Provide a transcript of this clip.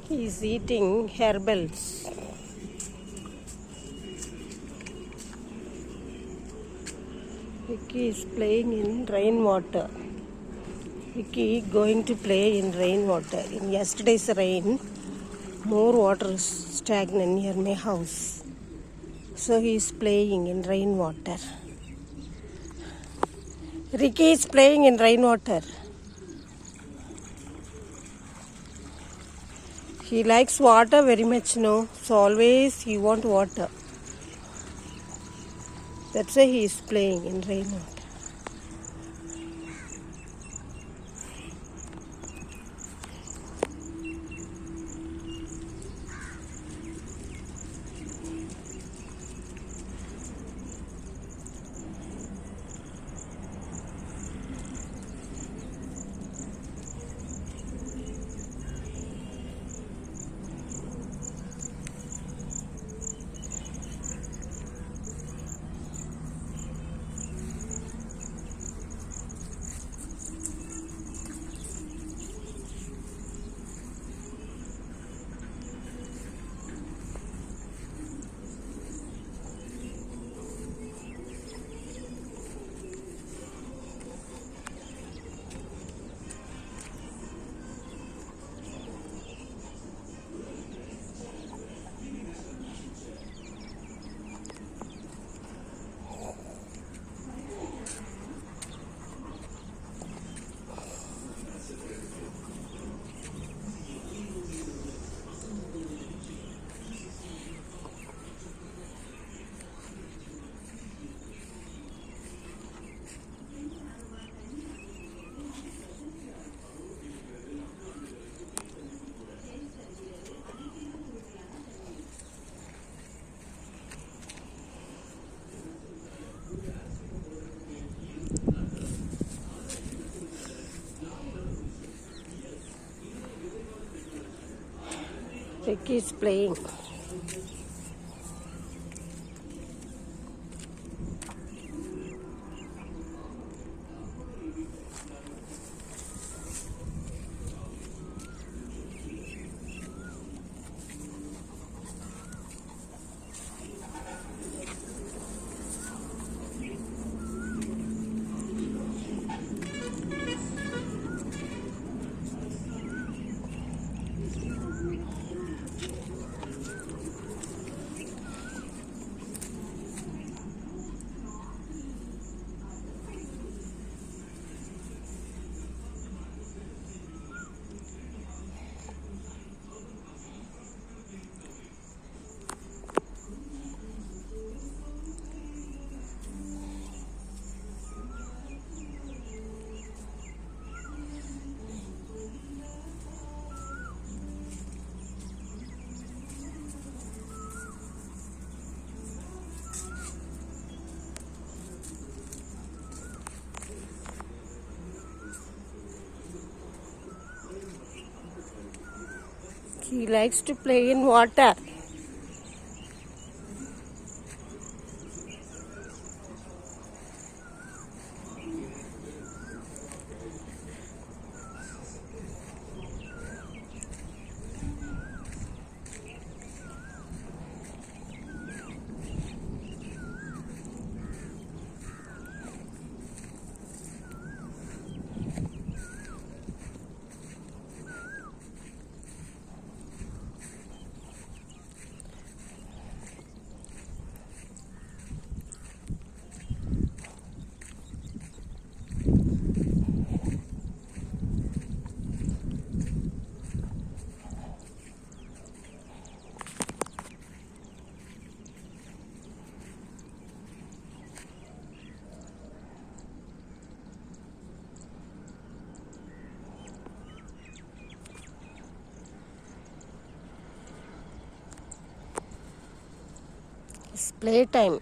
He is eating herbals. Vicky is playing in rainwater. Vicky going to play in rainwater. In yesterday's rain, more water is stagnant near my house. So he is playing in rainwater. Ricky is playing in rainwater. He likes water very much, no? So always he wants water. That's why he is playing in rainwater. Ricky is playing. He likes to play in water. It's playtime.